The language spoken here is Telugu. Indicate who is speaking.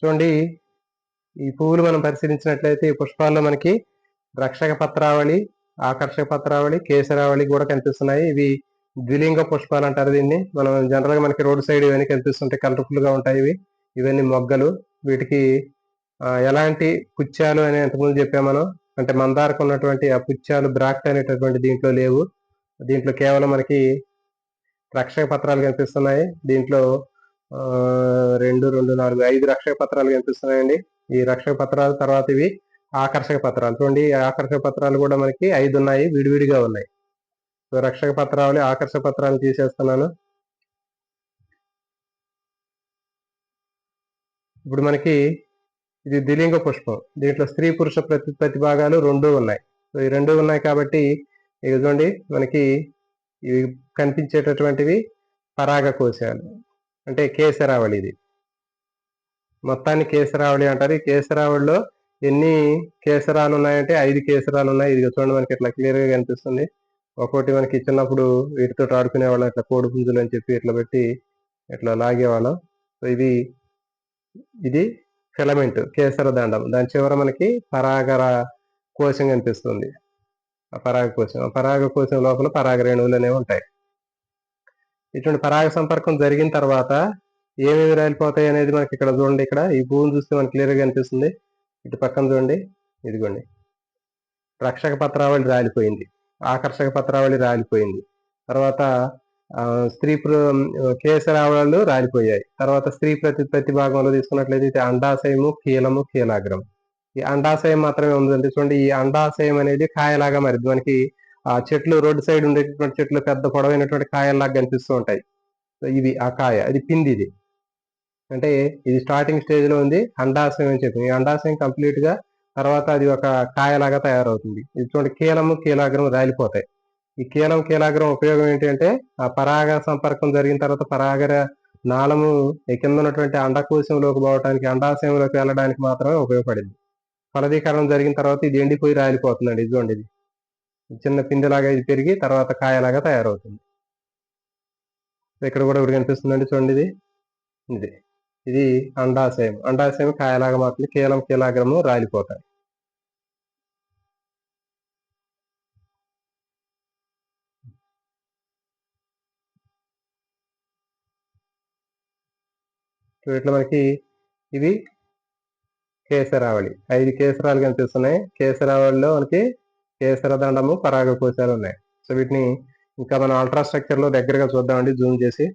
Speaker 1: చూడండి, ఈ పువ్వులు మనం పరిశీలించినట్లయితే ఈ పుష్పాల్లో మనకి రక్షక పత్రావళి, ఆకర్షక పత్రావళి, కేసరావళి కూడా కనిపిస్తున్నాయి. ఇవి ద్విలింగ పుష్పాలు అంటారు దీన్ని. మనం జనరల్ గా మనకి రోడ్ సైడ్ ఇవన్నీ కనిపిస్తుంటాయి, కలర్ఫుల్ గా ఉంటాయి ఇవి. ఇవన్నీ మొగ్గలు. వీటికి ఎలాంటి పుచ్చాలు అని ఇంతకుముందు చెప్పాం మనం. అంటే మందారకు ఉన్నటువంటి ఆ పుచ్చాలు, బ్రాక్ట్ అనేటటువంటి దీంట్లో లేవు. దీంట్లో కేవలం మనకి రక్షక పత్రాలు కనిపిస్తున్నాయి. దీంట్లో 2, 2, 4, 5 రక్షక పత్రాలు కనిపిస్తున్నాయండి. ఈ రక్షక పత్రాలు తర్వాత ఇవి ఆకర్షక పత్రాలు. చూడండి, ఈ ఆకర్షక పత్రాలు కూడా మనకి 5 ఉన్నాయి, విడివిడిగా ఉన్నాయి. సో రక్షక పత్రాలు, ఆకర్షక పత్రాలు తీసేస్తున్నాను. ఇప్పుడు మనకి ఇది ద్విలింగ పుష్పం. దీంట్లో స్త్రీ పురుష ప్రతి భాగాలు 2 ఉన్నాయి. సో ఈ 2 ఉన్నాయి కాబట్టి ఇవి చూడండి, మనకి ఇవి కనిపించేటటువంటివి పరాగ కోశాలు, అంటే కేసరావళి. ఇది మొత్తాన్ని కేసరావళి అంటారు. ఈ కేసరావళిలో ఎన్ని కేసరాలు ఉన్నాయంటే 5 కేసరాలు ఉన్నాయి. ఇది చూడండి, మనకి ఇట్లా క్లియర్ గా కనిపిస్తుంది. ఒక్కోటి మనకి చిన్నప్పుడు వీటితో ఆడుకునేవాళ్ళం, ఇట్లా కోడి పుంజులు అని చెప్పి ఇట్లా పెట్టి ఇట్లా లాగేవాళ్ళం. సో ఇది ఫిలమెంట్, కేసర దండం. దాని చివర మనకి పరాగర కోశం కనిపిస్తుంది. ఆ పరాగ కోశం లోపల పరాగ రేణువులు అనేవి ఉంటాయి. ఇటువంటి పరాగ సంపర్కం జరిగిన తర్వాత ఏమేమి రాలిపోతాయి అనేది మనకి ఇక్కడ చూడండి. ఇక్కడ ఈ పువ్వును చూస్తే మనకి క్లియర్ గా కనిపిస్తుంది. ఇటు పక్కన చూడండి, ఇదిగోండి, రక్షక పత్రావళి రాలిపోయింది, ఆకర్షక పత్రావళి రాలిపోయింది. తర్వాత కేసరావళులు రాలిపోయాయి. తర్వాత స్త్రీ ప్రతి భాగంలో తీసుకున్నట్లయితే ఇది అండాశయము, కీలము, కీలాగ్రం. ఈ అండాశయం మాత్రమే ఉందండి. చూడండి, ఈ అండాశయం అనేది కాయలాగా మారింది. మనకి ఆ చెట్లు, రోడ్డు సైడ్ ఉండేటటువంటి చెట్లు పెద్ద పొడవైనటువంటి కాయల్లాగా కనిపిస్తూ ఉంటాయి. ఇది ఆ కాయ, ఇది పిండి. ఇది అంటే ఇది స్టార్టింగ్ స్టేజ్ లో ఉంది, అండాశయం అని చెప్పి. ఈ అండాశయం కంప్లీట్ గా తర్వాత అది ఒక కాయలాగా తయారవుతుంది. ఇది చూడండి, కీలము, కీలాగ్రం రాలిపోతాయి. ఈ కీలం, కీలాగ్రం ఉపయోగం ఏంటంటే ఆ పరాగ సంపర్కం జరిగిన తర్వాత పరాగర నాళము కింద ఉన్నటువంటి అండకోశంలోకి పోవడానికి, అండాశయంలోకి వెళ్ళడానికి మాత్రమే ఉపయోగపడింది. ఫలదీకరణం జరిగిన తర్వాత ఇది ఎండిపోయి రాలిపోతుందండి. ఇది చూడండి, ఇది చిన్న పిండిలాగా ఇది పెరిగి తర్వాత కాయలాగా తయారవుతుంది. ఇక్కడ కూడా ఇప్పుడు కనిపిస్తుందండి, చూడండి, ఇది ఇది అండాశయం. అండాశయం కాయలాగా మాత్రమే, కీలం, కీలాగ్రము రాలిపోతాయి. ఇట్లా మనకి ఇవి కేసరావళి, 5 కేసరాలు కనిపిస్తున్నాయి. కేసరావళిలో మనకి కేసర దండము, పరాగ కోశాలు ఉన్నాయి. సో వీటిని ఇంకా మనం అల్ట్రా స్ట్రక్చర్ లో దగ్గరగా చూద్దామండి, జూమ్ చేసి.